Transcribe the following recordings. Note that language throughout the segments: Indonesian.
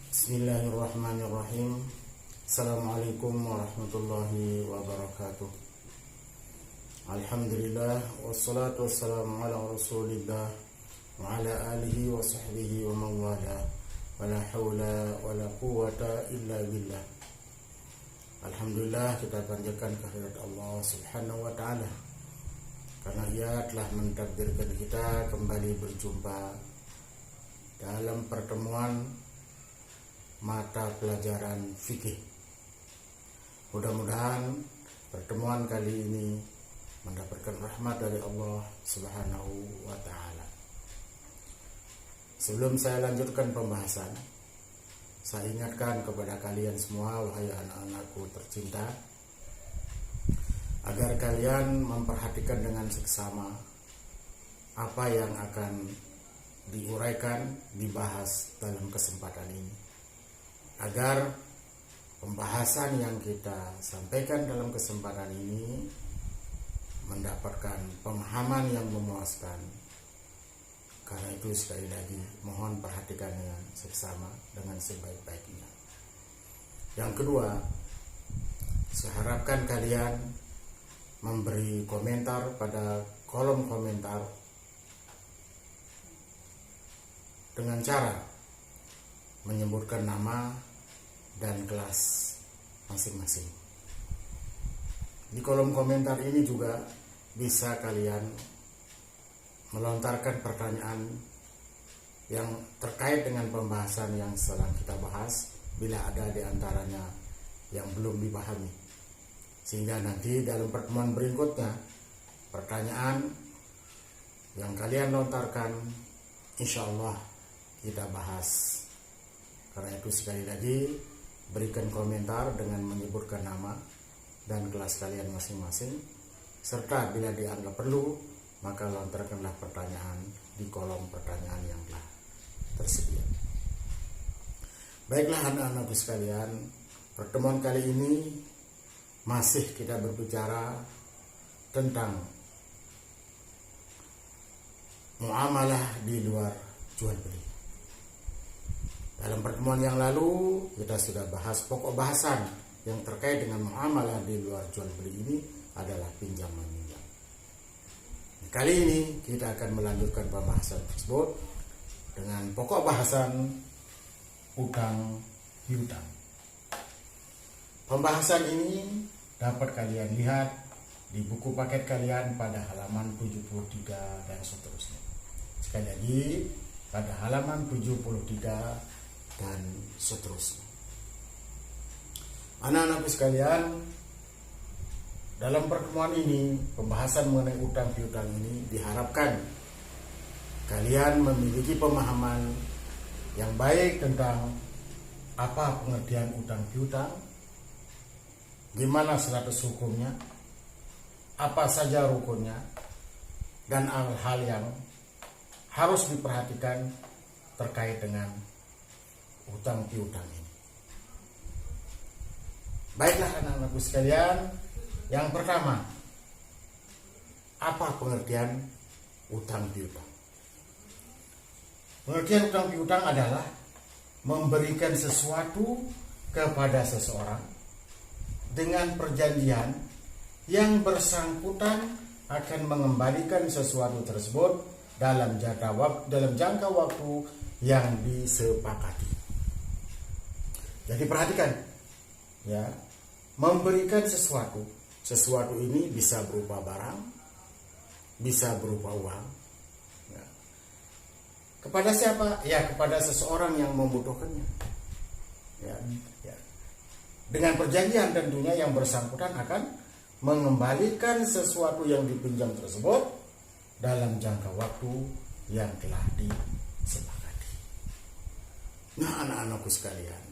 Bismillahirrahmanirrahim. Assalamualaikum warahmatullahi wabarakatuh. Alhamdulillah wassalatu wassalamu ala rasulillah wa ala alihi wa sahbihi wa mawala wa la hawla wa la quwata illa billah. Alhamdulillah, kita panjatkan kehadirat Allah subhanahu wa ta'ala, karena Ia telah mentakdirkan kita kembali berjumpa dalam pertemuan mata pelajaran fikih. Mudah-mudahan pertemuan kali ini mendapatkan rahmat dari Allah subhanahu wa ta'ala. Sebelum saya lanjutkan pembahasan, saya ingatkan kepada kalian semua, wahai anak-anakku tercinta, agar kalian memperhatikan dengan seksama apa yang akan diuraikan, dibahas dalam kesempatan ini, agar pembahasan yang kita sampaikan dalam kesempatan ini mendapatkan pemahaman yang memuaskan. Karena itu sekali lagi mohon perhatikan dengan seksama, dengan sebaik-baiknya. Yang kedua, saya harapkan kalian memberi komentar pada kolom komentar dengan cara menyebutkan nama dan kelas masing-masing. Di kolom komentar ini juga bisa kalian melontarkan pertanyaan yang terkait dengan pembahasan yang sedang kita bahas, bila ada di antaranya yang belum dipahami, sehingga nanti dalam pertemuan berikutnya pertanyaan yang kalian lontarkan insya Allah kita bahas. Karena itu sekali lagi berikan komentar dengan menyebutkan nama dan kelas kalian masing-masing, serta bila dianggap perlu maka lontarkanlah pertanyaan di kolom pertanyaan yang telah tersedia. Baiklah anak-anakku sekalian, pertemuan kali ini masih kita berbicara tentang muamalah di luar jual beli. Dalam pertemuan yang lalu kita sudah bahas pokok bahasan yang terkait dengan muamalah di luar jual beli ini adalah pinjam meminjam. Kali ini kita akan melanjutkan pembahasan tersebut dengan pokok bahasan utang piutang. Pembahasan ini dapat kalian lihat di buku paket kalian pada halaman 73 dan seterusnya. Sekali lagi pada halaman 73 dan seterusnya. Anak-anakku sekalian, dalam pertemuan ini, pembahasan mengenai utang piutang ini diharapkan kalian memiliki pemahaman yang baik tentang apa pengertian utang piutang, gimana status hukumnya, apa saja rukunnya, dan hal-hal yang harus diperhatikan terkait dengan utang piutang ini. Baiklah anak-anakku sekalian, yang pertama, apa pengertian utang piutang? Pengertian utang piutang adalah memberikan sesuatu kepada seseorang dengan perjanjian yang bersangkutan akan mengembalikan sesuatu tersebut dalam jangka waktu yang disepakati. Jadi perhatikan, ya, memberikan sesuatu ini bisa berupa barang, bisa berupa uang. Ya. Kepada siapa? Ya, kepada seseorang yang membutuhkannya. Ya. Dengan perjanjian tentunya yang bersangkutan akan mengembalikan sesuatu yang dipinjam tersebut dalam jangka waktu yang telah disepakati. Nah, anak-anakku sekalian,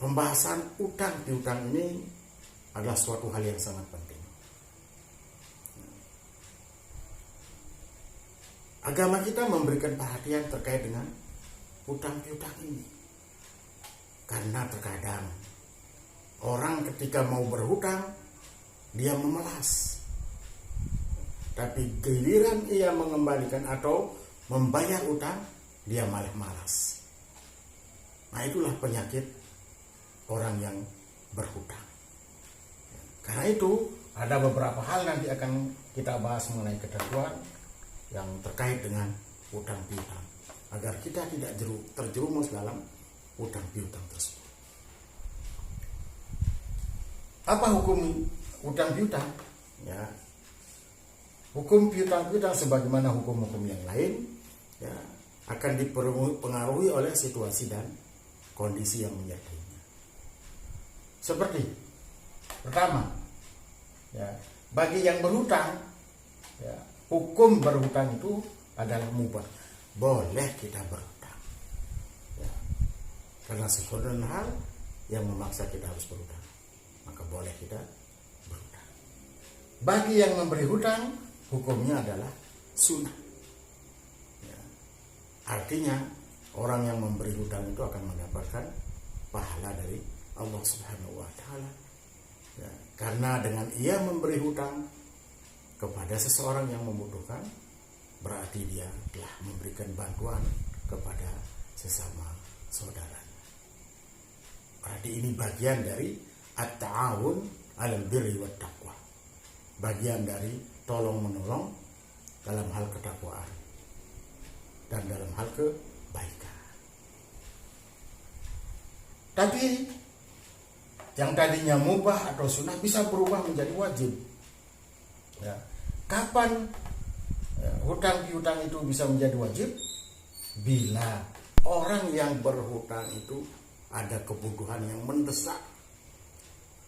pembahasan utang piutang ini adalah suatu hal yang sangat penting. Agama kita memberikan perhatian terkait dengan utang piutang ini. Karena terkadang orang ketika mau berhutang, dia memelas. Tapi giliran ia mengembalikan atau membayar utang, dia malah malas. Nah, itulah penyakit orang yang berhutang. Karena itu ada beberapa hal nanti akan kita bahas mengenai ketentuan yang terkait dengan hutang piutang, agar kita tidak terjerumus dalam hutang piutang tersebut. Apa hukum hutang piutang? Ya, hukum piutang sebagaimana hukum-hukum yang lain, ya, akan dipengaruhi oleh situasi dan kondisi yang menyertainya. Seperti pertama, ya, bagi yang berhutang, ya, hukum berhutang itu adalah mubah, boleh kita berhutang, ya, karena sesuatu hal yang memaksa kita harus berhutang, maka boleh kita berhutang. Bagi yang memberi hutang, hukumnya adalah sunnah, ya, artinya orang yang memberi hutang itu akan mendapatkan pahala dari Allah Subhanahu wa Ta'ala, ya, karena dengan ia memberi hutang kepada seseorang yang membutuhkan, berarti dia telah memberikan bantuan kepada sesama saudaranya. Berarti ini bagian dari at-ta'awun 'alal birri wat taqwa, bagian dari tolong menolong dalam hal ketakwaan dan dalam hal kebaikan. Tapi yang tadinya mubah atau sunnah bisa berubah menjadi wajib. Ya. Kapan hutang piutang itu bisa menjadi wajib? Bila orang yang berhutang itu ada kebutuhan yang mendesak,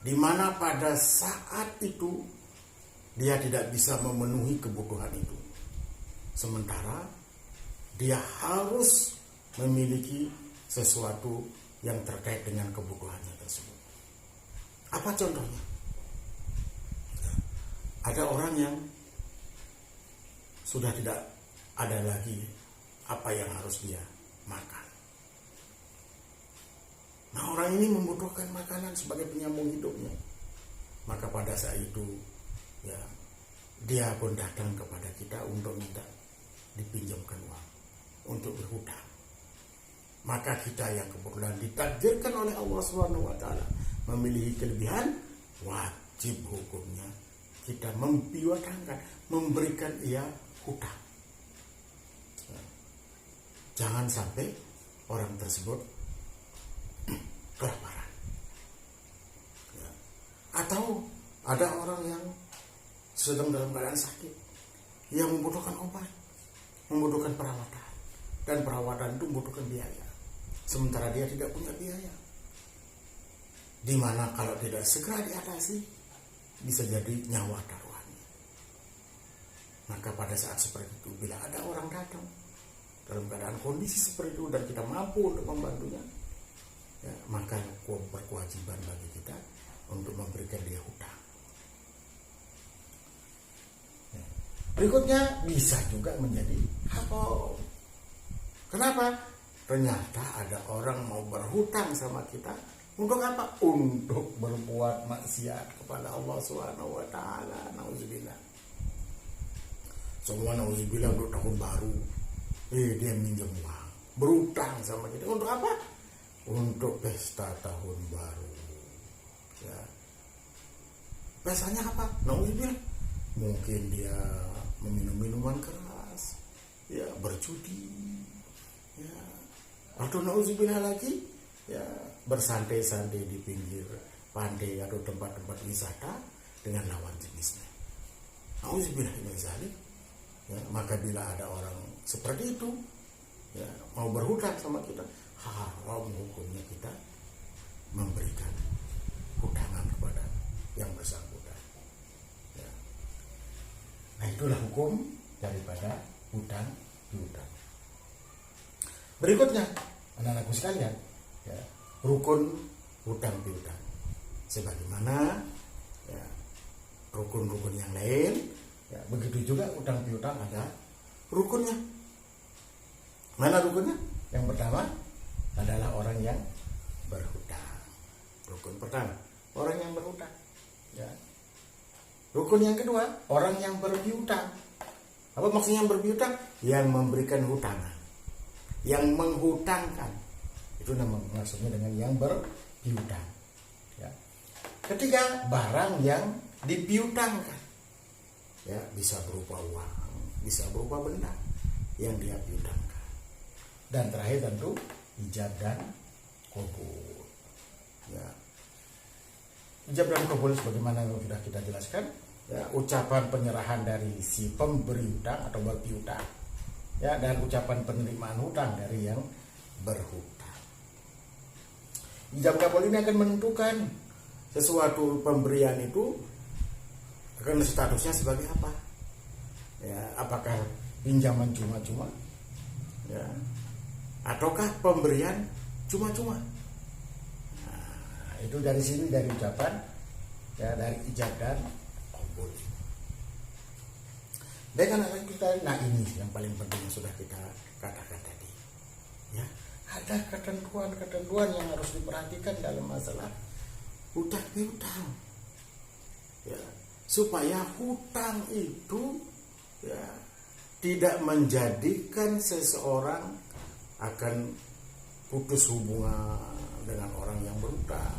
di mana pada saat itu dia tidak bisa memenuhi kebutuhan itu, sementara dia harus memiliki sesuatu yang terkait dengan kebutuhannya tersebut. Apa contohnya? Ada orang yang sudah tidak ada lagi apa yang harus dia makan. Nah, orang ini membutuhkan makanan sebagai penyambung hidupnya. Maka pada saat itu, ya, dia pun datang kepada kita untuk minta dipinjamkan uang untuk berhutang. Maka kita yang kebetulan ditakdirkan oleh Allah Subhanahu wa Ta'ala memiliki kelebihan, wajib hukumnya kita mempiutangkan, memberikan ia hutang. Jangan sampai orang tersebut kelaparan. Ya. Atau ada orang yang sedang dalam keadaan sakit, yang membutuhkan obat, membutuhkan perawatan, dan perawatan itu membutuhkan biaya, sementara dia tidak punya biaya. Di mana kalau tidak segera diatasi, bisa jadi nyawa taruhannya. Maka pada saat seperti itu, bila ada orang datang dalam keadaan kondisi seperti itu dan kita mampu untuk membantunya, ya, maka berkewajiban bagi kita untuk memberikan dia hutang. Ya. Berikutnya bisa juga menjadi haram. Kenapa? Ternyata ada orang mau berhutang sama kita. Untuk apa? Untuk berbuat maksiat kepada Allah Subhanahu wa Ta'ala. Nauzubillah. Semua nauzubillah untuk tahun baru. Dia minjem uang, berutang sama kita. Untuk apa? Untuk pesta tahun baru. Ya. Pestanya apa? Nauzubillah. Mungkin dia meminum minuman keras, ya, berjudi, ya, atau nauzubillah lagi, ya, bersantai-santai di pinggir pantai atau tempat-tempat wisata dengan lawan jenisnya. Nauzubillah min dzalik. Ya, maka bila ada orang seperti itu, ya, mau berhutang sama kita, haram hukumnya kita memberikan hutangan kepada yang bersangkutan. Ya. Nah, itulah hukum daripada hutang piutang. Berikutnya, anak-anakku sekalian, ya, rukun hutang piutang. Sebagaimana, ya, rukun-rukun yang lain, ya, begitu juga hutang piutang ada rukunnya. Mana rukunnya? Yang pertama adalah orang yang berhutang. Rukun pertama, orang yang berhutang. Ya. Rukun yang kedua, orang yang berpiutang. Apa maksudnya yang berpiutang? Yang memberikan hutangan, yang menghutangkan. Itu maksudnya dengan yang berpiutang. Ya. Ketiga, barang yang dipiutangkan. Ya, bisa berupa uang, bisa berupa benda yang dia piutangkan. Dan terakhir tentu ijab dan qabul. Ya. Ijab dan qabul sebagaimana yang sudah kita jelaskan, ya, ucapan penyerahan dari si pemberi hutang atau berpiutang, ya, dan ucapan penerimaan hutang dari yang berhutang. Ijab kabul ini akan menentukan sesuatu pemberian itu akan statusnya sebagai apa. Ya, apakah pinjaman cuma-cuma, ya, ataukah pemberian cuma-cuma. Nah, itu dari sini, dari ucapan, ya, dari ijab dan qabul. Dan akan kita, nah ini yang paling penting yang sudah kita katakan tadi. Ya, ada ketentuan-ketentuan yang harus diperhatikan dalam masalah hutang piutang. Ya, supaya hutang itu, ya, tidak menjadikan seseorang akan putus hubungan dengan orang yang berhutang,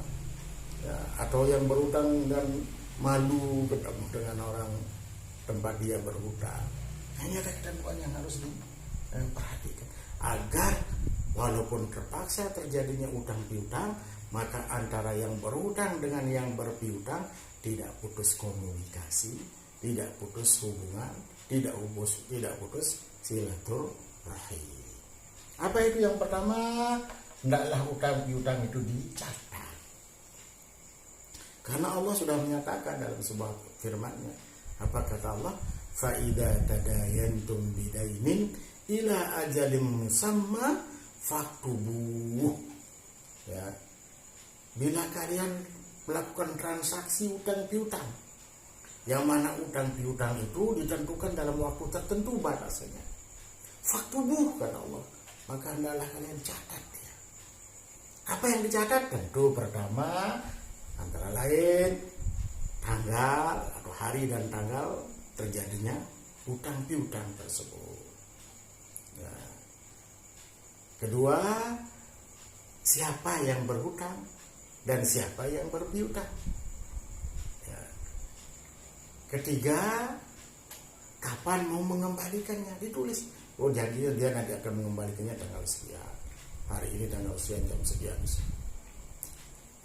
ya, atau yang berhutang dan malu ketemu dengan orang tempat dia berhutang. Hanya ada ketentuan yang harus diperhatikan agar walaupun terpaksa terjadinya utang piutang, maka antara yang berhutang dengan yang berpiutang tidak putus komunikasi, tidak putus hubungan, tidak putus silaturahim. Apa itu yang pertama? Hendaklah utang piutang itu dicatat. Karena Allah sudah menyatakan dalam sebuah firman-Nya. Apa kata Allah? Fa idza tadayantum bidainin ila ajalin musamma faktubuh. Ya. Bila kalian melakukan transaksi utang piutang, yang mana utang piutang itu ditentukan dalam waktu tertentu batasnya, faktubuh kata Allah, maka hendaklah kalian catat ya. Apa yang dicatat? Tentu pertama antara lain tanggal atau hari dan tanggal terjadinya utang piutang tersebut. Ya. Kedua, siapa yang berhutang dan siapa yang berpiutang. Ya. Ketiga, kapan mau mengembalikannya, ditulis. Oh, jadi dia nanti akan mengembalikannya tanggal sekian, hari ini tanggal sekian, jam sekian.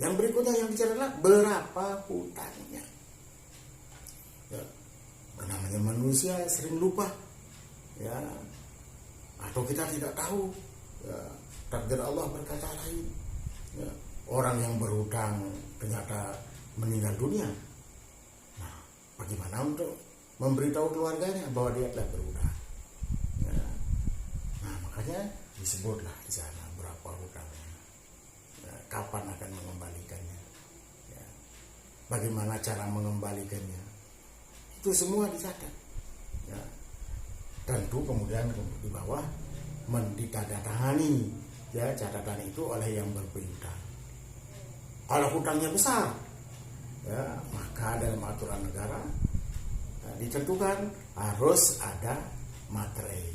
Yang berikutnya yang bicara adalah berapa hutangnya. Ya. Namanya manusia sering lupa, ya, atau kita tidak tahu, ya, takdir Allah berkata lain. Ya. Orang yang berhutang ternyata meninggal dunia. Nah, bagaimana untuk memberitahu keluarganya bahwa dia telah berhutang? Ya. Nah, makanya disebutlah di sana berapa hutangnya, ya, kapan akan mengembalikannya, ya, bagaimana cara mengembalikannya, itu semua dicatat. Ya. Tentu kemudian di bawah ditandatangani, ya, catatan itu oleh yang berpiutang. Kalau hutangnya besar, ya, maka dalam aturan negara, ya, ditentukan harus ada materai.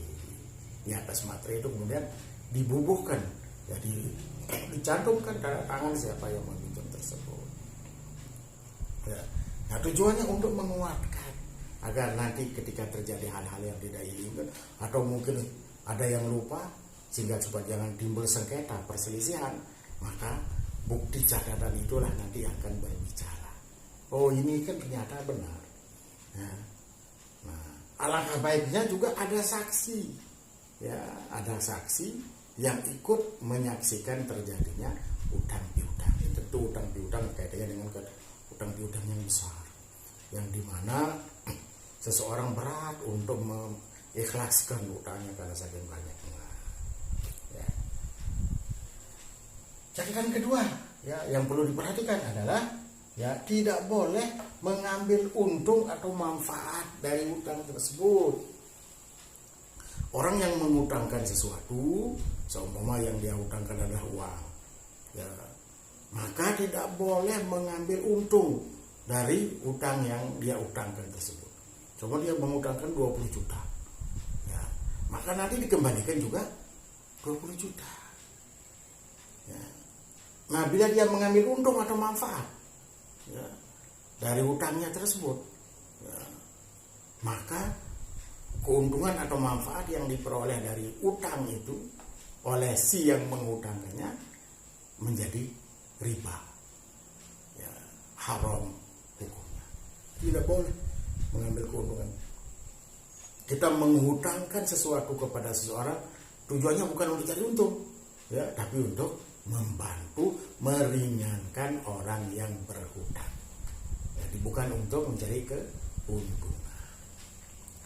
Di atas materai itu kemudian dibubuhkan, jadi dicantumkan tanda tangan siapa yang meminjam tersebut. Ya. Nah, tujuannya untuk menguatkan agar nanti ketika terjadi hal-hal yang tidak diinginkan atau mungkin ada yang lupa, sehingga supaya jangan timbul sengketa perselisihan, maka bukti catatan itulah nanti akan berbicara. Oh, ini kan ternyata benar. Nah, alangkah baiknya juga ada saksi, ya, ada saksi yang ikut menyaksikan terjadinya utang piutang. Tentu utang piutang kaitannya dengan utang piutang yang besar, yang dimana seseorang berat untuk mengikhlaskan utangnya karena saking banyaknya. Ya. Catatan kedua, ya, yang perlu diperhatikan adalah, ya, tidak boleh mengambil untung atau manfaat dari utang tersebut. Orang yang mengutangkan sesuatu, seumpama yang dia utangkan adalah uang, ya, maka tidak boleh mengambil untung dari utang yang dia utangkan tersebut. Coba dia mengutangkan 20 juta, ya, maka nanti dikembalikan juga 20 juta. Nah, bila dia mengambil untung atau manfaat ya, dari hutangnya tersebut, ya, maka keuntungan atau manfaat yang diperoleh dari utang itu oleh si yang mengutangkannya menjadi riba, ya, haram hukumnya. Tidak boleh mengambil keuntungan. Kita menghutangkan sesuatu kepada seseorang tujuannya bukan untuk cari untung, ya, tapi untuk membantu meringankan orang yang berhutang. Jadi bukan untuk mencari keuntungan,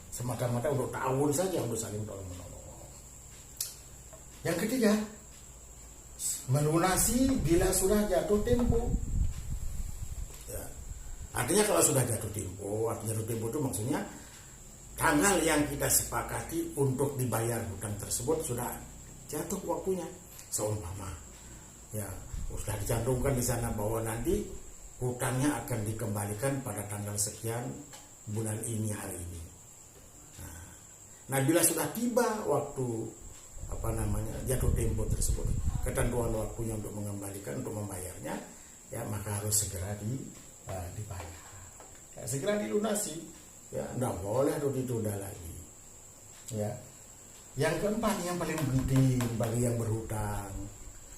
semata-mata untuk ta'awun saja, untuk saling tolong-menolong. Yang ketiga, melunasi bila sudah jatuh tempo. Ya. Artinya kalau sudah jatuh tempo, artinya jatuh tempo itu maksudnya tanggal yang kita sepakati untuk dibayar hutang tersebut sudah jatuh waktunya. Seumpama, ya, sudah dicantumkan di sana bahwa nanti hutangnya akan dikembalikan pada tanggal sekian bulan ini, hari ini. Nah, bila sudah tiba waktu jatuh tempo tersebut, ketentuan waktunya untuk mengembalikan, untuk membayarnya, ya, maka harus segera dibayar, ya, segera dilunasi, ya, tidak boleh ditunda lagi, ya. Yang keempat, yang paling penting bagi yang berhutang,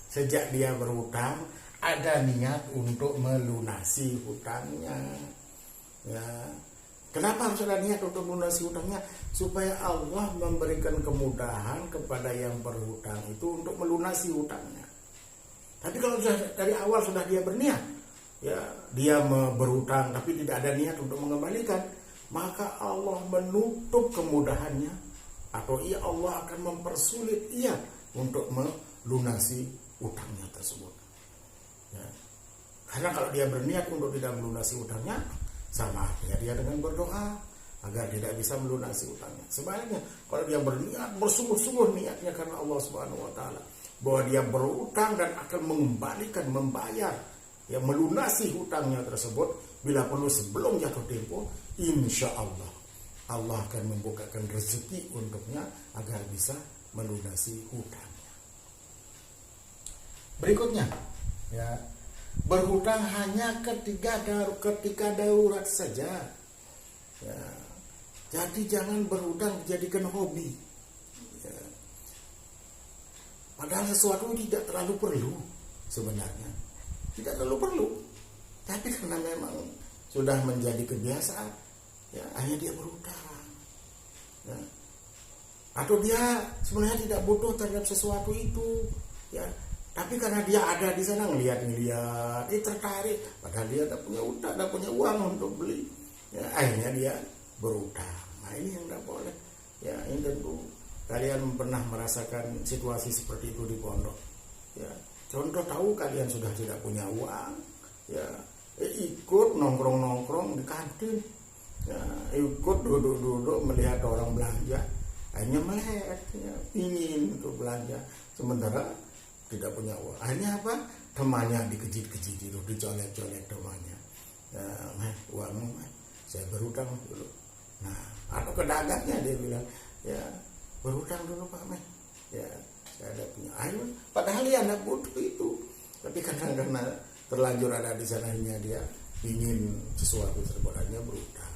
sejak dia berhutang ada niat untuk melunasi hutangnya, ya. Kenapa harus ada niat untuk melunasi hutangnya? Supaya Allah memberikan kemudahan kepada yang berhutang itu untuk melunasi hutangnya. Tapi kalau sudah dari awal sudah dia berniat, ya, dia berhutang tapi tidak ada niat untuk mengembalikan, maka Allah menutup kemudahannya, atau Allah akan mempersulit ia untuk melunasi hutangnya tersebut. Ya. Karena kalau dia berniat untuk tidak melunasi hutangnya, sama artinya dia dengan berdoa agar tidak bisa melunasi hutangnya. Sebaliknya, kalau dia berniat, bersungguh-sungguh niatnya karena Allah Subhanahu wa taala, bahwa dia berhutang dan akan mengembalikan, membayar, ya, melunasi hutangnya tersebut bila perlu sebelum jatuh tempo, insya Allah Allah akan membukakan rezeki untuknya agar bisa melunasi hutangnya. Berikutnya, ya, berhutang hanya ketika darurat saja, ya. Jadi jangan berhutang dijadikan hobi, ya. Padahal sesuatu tidak terlalu perlu sebenarnya, tidak terlalu perlu, tapi karena memang sudah menjadi kebiasaan, ya, hanya dia berhutang, ya. Atau dia sebenarnya tidak butuh terhadap sesuatu itu, ya, tapi karena dia ada di sana ngelihat, tertarik, padahal dia tidak punya utang, tidak punya uang untuk beli, ya, akhirnya dia berutang. Nah, ini yang tidak boleh, ya. Ini tentu kalian pernah merasakan situasi seperti itu di pondok, ya. Contoh tahu kalian sudah tidak punya uang, ya, ikut nongkrong di kantin, ya, ikut duduk melihat orang belanja, akhirnya melihat, ya, ingin untuk belanja, sementara tidak punya uang. Akhirnya apa? Temannya dikejit-kejit itu, dicolek-colek temannya. Ya, uangmu, saya berhutang dulu. Nah, atau ke dagangnya dia bilang, ya, berhutang dulu Pak Meh. Ya, saya ada punya. Ayo, padahal dia tidak butuh itu. Tapi karena terlanjur ada di sananya, dia ingin sesuatu tersebut, hanya berhutang.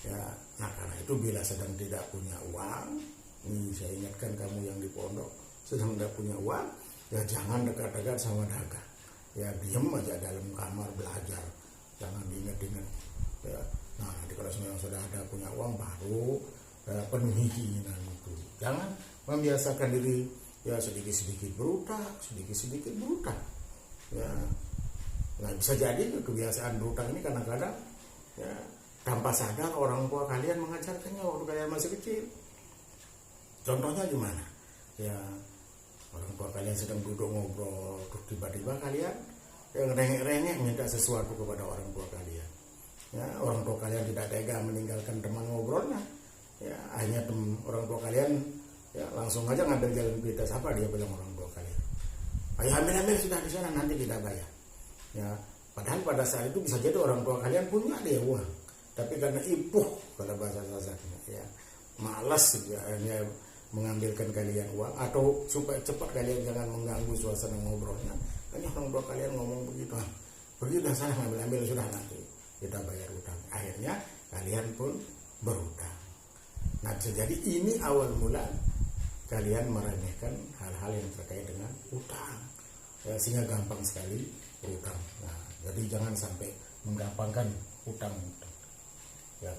Ya, nah karena itu bila sedang tidak punya uang, ini saya ingatkan kamu yang di pondok sedang tidak punya uang, ya jangan dekat-dekat sama dagang. Ya diam aja dalam kamar belajar, jangan diingat-ingat. Ya, nah nanti kalau sudah ada punya uang baru penuhi keinginan itu. Jangan membiasakan diri, ya, sedikit-sedikit berutang, Ya, nah bisa jadi kebiasaan berutang ini kadang-kadang, ya, tanpa sadar orang tua kalian mengajarkannya waktu kalian masih kecil. Contohnya gimana? Ya, orang tua kalian sedang duduk ngobrol, terus tiba-tiba kalian yang rengek-rengek minta sesuatu kepada orang tua kalian. Ya, orang tua kalian tidak tega meninggalkan teman ngobrolnya. Ya, akhirnya orang tua kalian, ya, langsung aja ngambil jalan pintas. Apa dia bilang orang tua kalian? Ayo ambil sudah di sana, nanti kita bayar. Ya, padahal pada saat itu bisa jadi orang tua kalian punya dia uang, tapi karena ipuh kalau bahasa kasarnya, ya, malas, ya, hanya mengambilkan kalian uang, atau supaya cepat kalian jangan mengganggu suasana ngobrolnya, Hanya orang tua kalian ngomong begitu, pergi dah sana ambil sudah, nanti kita bayar utang. Akhirnya kalian pun berutang. Nah, jadi ini awal mula kalian meremehkan hal-hal yang terkait dengan utang, ya, sehingga gampang sekali berutang. Nah, jadi jangan sampai menggampangkan utang. Ya.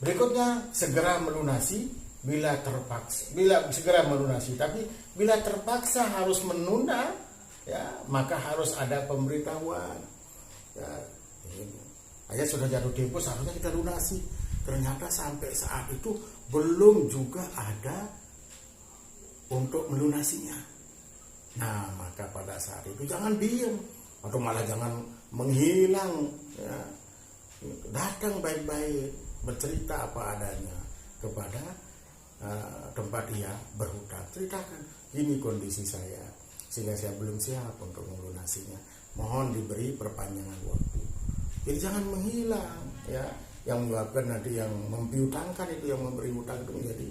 Berikutnya, segera melunasi bila terpaksa. Segera melunasi, tapi bila terpaksa harus menunda, ya, maka harus ada pemberitahuan. Ya, ayat sudah jatuh tempo, seharusnya kita lunasi. Ternyata sampai saat itu belum juga ada untuk melunasinya. Nah, maka pada saat itu jangan diam atau malah jangan menghilang, ya. Datang baik-baik, bercerita apa adanya kepada tempat dia berhutang. Ceritakan, ini kondisi saya sehingga saya belum siap untuk melunasinya. Mohon diberi perpanjangan waktu. Jadi jangan menghilang, ya. Yang menyebabkan nanti yang mempiutangkan itu, yang memberi hutang itu menjadi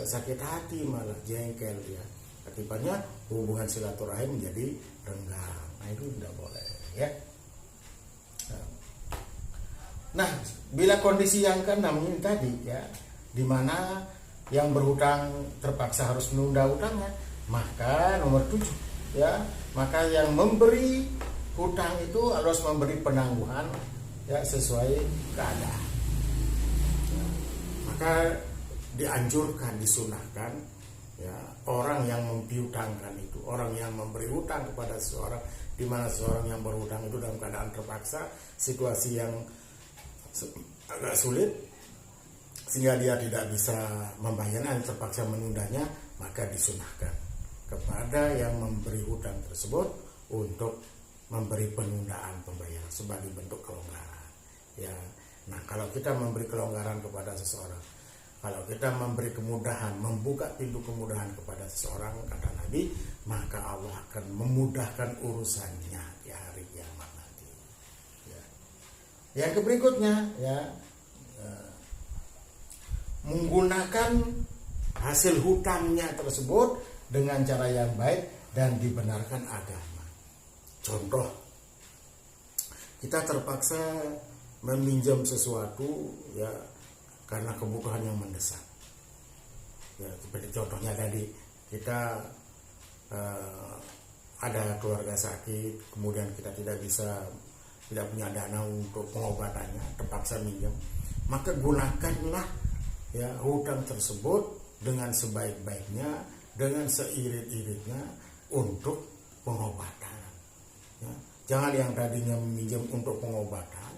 sakit hati, malah jengkel, ya. Akibatnya hubungan silaturahim menjadi renggang. Nah, itu tidak boleh, ya. Nah, bila kondisi yang keenam ini tadi, ya, di mana yang berhutang terpaksa harus menunda hutangnya, maka nomor 7, ya, maka yang memberi hutang itu harus memberi penangguhan, ya, sesuai keadaan. Ya, maka dianjurkan, disunahkan, ya, orang yang mempiutangkan itu, orang yang memberi hutang kepada seseorang, di mana seseorang yang berhutang itu dalam keadaan terpaksa, situasi yang agak sulit sehingga dia tidak bisa membayarnya, terpaksa menundanya, maka disunahkan kepada yang memberi hutang tersebut untuk memberi penundaan pembayaran sebagai bentuk kelonggaran, ya. Nah, kalau kita memberi kelonggaran kepada seseorang, kalau kita memberi kemudahan, membuka pintu kemudahan kepada seseorang, kata Nabi, maka Allah akan memudahkan urusannya di hari kiamat nanti, ya. Yang berikutnya, ya, menggunakan hasil hutangnya tersebut dengan cara yang baik dan dibenarkan agama. Contoh, kita terpaksa meminjam sesuatu, ya, karena kebutuhan yang mendesak. Ya, seperti contohnya tadi, kita ada keluarga sakit, kemudian kita tidak punya dana untuk pengobatannya, terpaksa minjam. Maka gunakanlah, ya, hutang tersebut dengan sebaik-baiknya, dengan seirit-iritnya untuk pengobatan. Ya, jangan yang tadinya meminjam untuk pengobatan,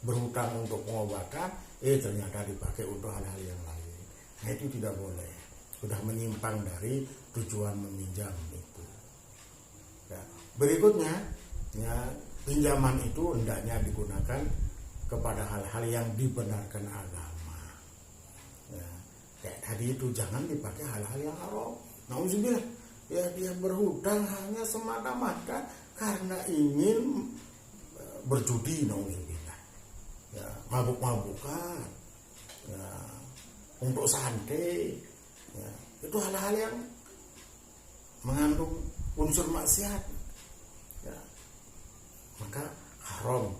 berhutang untuk pengobatan, ternyata dipakai untuk hal-hal yang lain. Nah, itu tidak boleh. Sudah menyimpang dari tujuan meminjam itu. Ya, berikutnya, ya, pinjaman itu hendaknya digunakan kepada hal-hal yang dibenarkan agama. Ya, kayak tadi itu jangan dipakai hal-hal yang haram. Nauzubillah, ya, dia berhutang hanya semata-mata karena ingin berjudi, nauzubillah, ya, mabuk-mabukan, ya, untuk santai, ya, itu hal-hal yang mengandung unsur maksiat, ya, maka haram,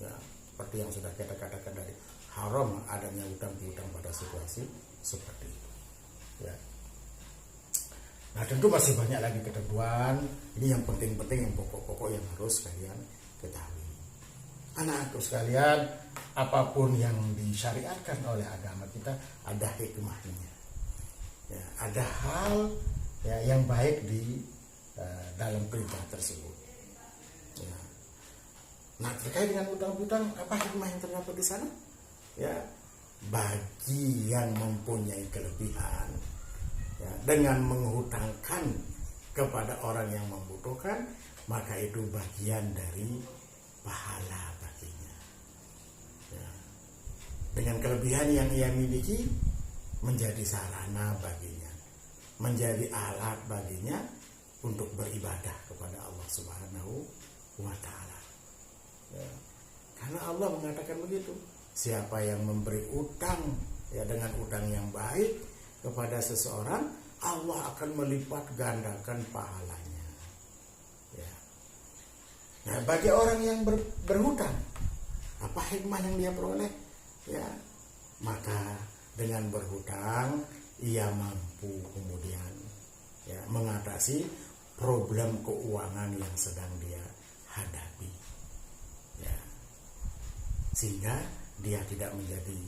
ya, seperti yang sudah kita katakan dari haram adanya hutang piutang pada situasi seperti itu, ya. Nah, tentu masih banyak lagi ketentuan. Ini yang penting-penting, yang pokok-pokok yang harus kalian ketahui. Anak-anakku sekalian, apapun yang disyariatkan oleh agama kita ada hikmahnya. Ya, ada hal, ya, yang baik di dalam perintah tersebut. Ya. Nah, terkait dengan utang-utang, apa hikmah yang terdapat di sana? Ya, bagi yang mempunyai kelebihan, ya, dengan menghutangkan kepada orang yang membutuhkan, maka itu bagian dari pahala baginya. Ya. Dengan kelebihan yang ia miliki, menjadi sarana baginya, menjadi alat baginya untuk beribadah kepada Allah Subhanahu wa Ta'ala. Ya. Karena Allah mengatakan begitu, siapa yang memberi utang, ya, dengan utang yang baik kepada seseorang, Allah akan melipat gandakan pahalanya. Ya. Nah, bagi orang yang berhutang, apa hikmah yang dia peroleh? Ya, maka dengan berhutang ia mampu kemudian ya mengatasi problem keuangan yang sedang dia hadapi. Ya. Sehingga dia tidak menjadi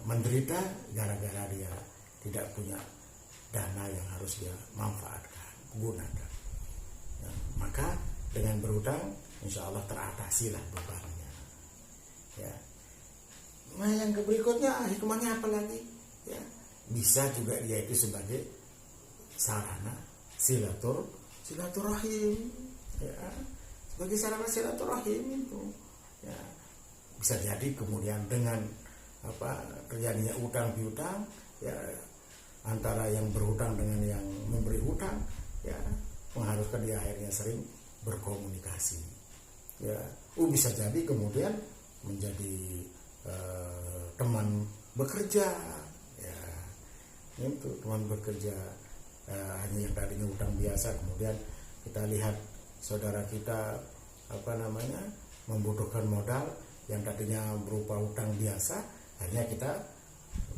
menderita gara-gara dia tidak punya dana yang harus dia manfaatkan, gunakan. Ya, maka dengan berhutang, insya Allah teratasilah bebannya. Ya. Nah, yang berikutnya hikmahnya apa lagi? Ya, bisa juga dia itu sebagai sarana silaturahim. Ya, sebagai sarana silaturahim itu. Ya, bisa jadi kemudian dengan terjadinya utang piutang, ya antara yang berhutang dengan yang memberi hutang, ya mengharuskan dia akhirnya sering berkomunikasi. Ya, bisa jadi kemudian menjadi teman bekerja, ya itu teman bekerja. Hanya yang tadinya hutang biasa, kemudian kita lihat saudara kita membutuhkan modal yang tadinya berupa hutang biasa, akhirnya kita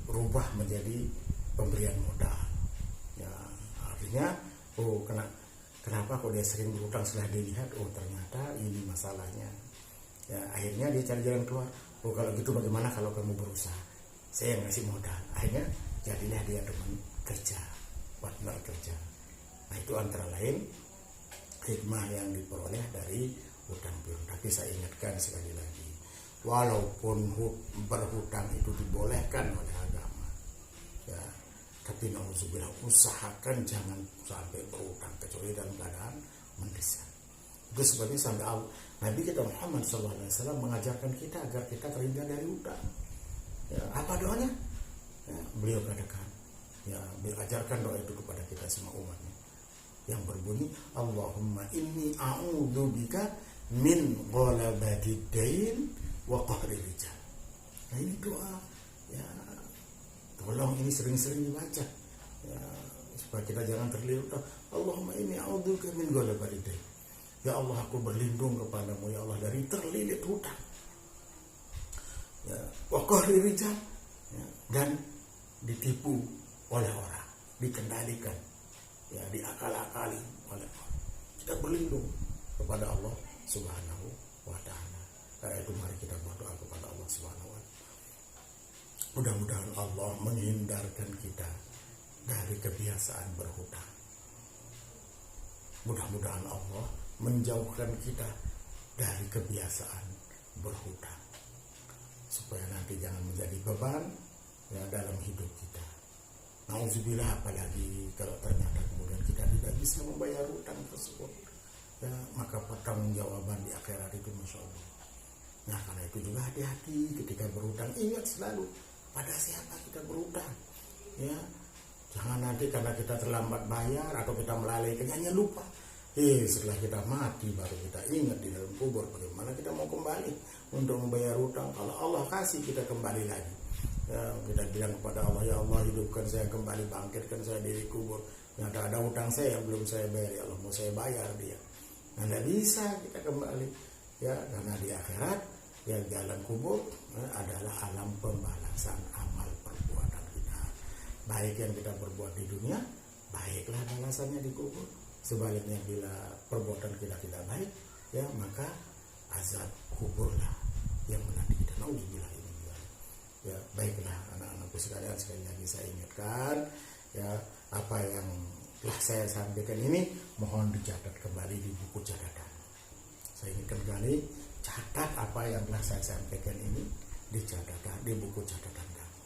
berubah menjadi pemberian modal. Ya, artinya kenapa kok dia sering berhutang, setelah dilihat ternyata ini masalahnya. Ya, akhirnya dia cari jalan keluar. Kalau gitu bagaimana kalau kamu berusaha, saya ngasih modal. Akhirnya jadilah dia teman kerja, partner kerja. Nah, itu antara lain hikmah yang diperoleh dari hutang piutang. Tapi saya ingatkan sekali lagi, walaupun berhutang itu dibolehkan oleh agama, ya, tapi nauzubillah, usahakan jangan sampai berhutang kecuali dalam keadaan mendesak. Itu sebabnya sampai Nabi kita Muhammad SAW mengajarkan kita agar kita terhindar dari hutang. Ya, apa doanya? Ya, beliau katakan, ya, beliau ajarkan doa itu kepada kita semua umatnya, yang berbunyi, Allahumma inni a'udzubika min ghalabati dain wa qahri rijal. Nah, ini doa, ya, tolong ini sering-sering dibaca, ya, supaya kita jangan terlilit hutang. Allahumma inni a'udzubika min ghalabati dain. Ya Allah, aku berlindung kepadamu ya Allah dari terlilit hutang. Ya, wa qahri rijal, ya, dan ditipu oleh orang, dikendalikan, ya, diakal-akali oleh orang. Kita berlindung kepada Allah Subhanahu wa ta'ala. Karena itu mari kita berdoa kepada Allah Subhanahu wa ta'ala. Mudah-mudahan Allah menghindarkan kita dari kebiasaan berhutang. Mudah-mudahan Allah menjauhkan kita dari kebiasaan berhutang, supaya nanti jangan menjadi beban, ya, dalam hidup kita. Nauzubillah, apalagi kalau ternyata kemudian kita tidak bisa membayar hutang tersebut, ya, maka pertanggungjawaban di akhirat itu Masya Allah. Nah, karena itu juga hati-hati ketika berhutang. Ingat selalu pada siapa kita berhutang, ya. Jangan nanti karena kita terlambat bayar atau kita melalaikan, hanya lupa. Setelah kita mati baru kita ingat di dalam kubur bagaimana kita mau kembali untuk membayar hutang. Kalau Allah kasih, kita kembali lagi. Ya, kita bilang kepada Allah, ya Allah, hidupkan saya kembali, bangkitkan saya dari kubur. Ternyata ada hutang saya yang belum saya bayar, ya Allah, mau saya bayar dia. Nah, tidak bisa kita kembali, ya, karena di akhirat, ya, jalan kubur, ya, adalah alam pembalasan amal perbuatan kita. Baik yang kita berbuat di dunia, baiklah balasannya di kubur. Sebaliknya bila perbuatan kita tidak baik, ya, maka azab kuburlah yang menanti kita. Nauzubillah ini. Ya, baiklah anak-anakku sekalian, sekali lagi saya ingatkan, ya, apa yang telah saya sampaikan ini mohon dicatat kembali di buku catatan. Saya ingatkan kembali, catat apa yang telah saya sampaikan ini di buku catatan kamu.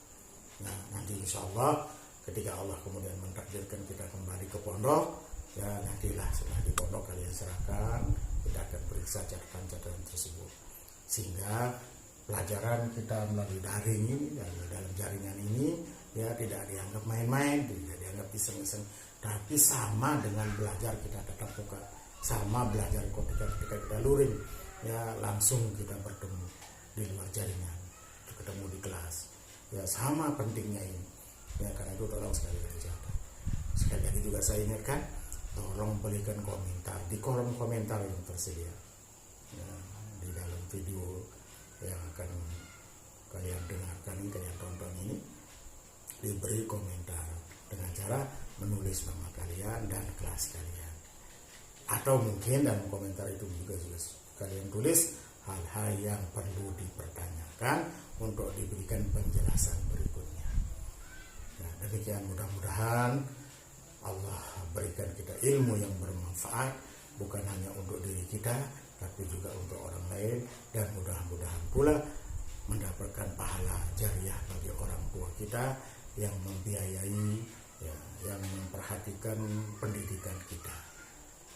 Nah, nanti insya Allah ketika Allah kemudian mentakdirkan kita kembali ke pondok, ya, nantilah setelah di pondok kalian serahkan, kita akan periksa catatan-catatan tersebut, sehingga pelajaran kita melalui daring ini, dalam jaringan ini, ya, tidak dianggap main-main, tidak dianggap iseng-iseng, tapi sama dengan belajar kita tatap muka, sama belajar ketika kita luring, ya, langsung kita bertemu di luar jaringan, ketemu di kelas, ya, sama pentingnya ini, ya, karena itu tolong sekali lagi catat. Sekali lagi juga saya ingatkan, tolong berikan komentar di kolom komentar yang tersedia ya, di dalam video yang akan kalian dengarkan, kalian tonton ini. Diberi komentar dengan cara menulis nama kalian dan kelas kalian, atau mungkin dalam komentar itu juga kalian tulis hal-hal yang perlu dipertanyakan untuk diberikan penjelasan berikutnya. Nah, demikian, mudah-mudahan Allah berikan kita ilmu yang bermanfaat, bukan hanya untuk diri kita tapi juga untuk orang lain, dan mudah-mudahan pula mendapatkan pahala jariah bagi orang tua kita yang membiayai ya, yang memperhatikan pendidikan kita.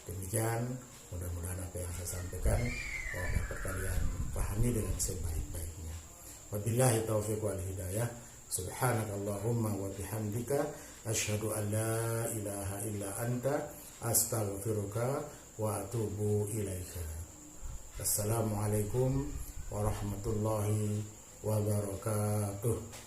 Demikian, mudah-mudahan apa yang saya sampaikan dapat kalian pahami dengan sebaik-baiknya. Wabillahi taufiq wal hidayah. Subhanakallahumma wa bihamdika asyhadu an la ilaha illa anta astaghfiruka wa atubu ilaika. Assalamualaikum warahmatullahi wabarakatuh.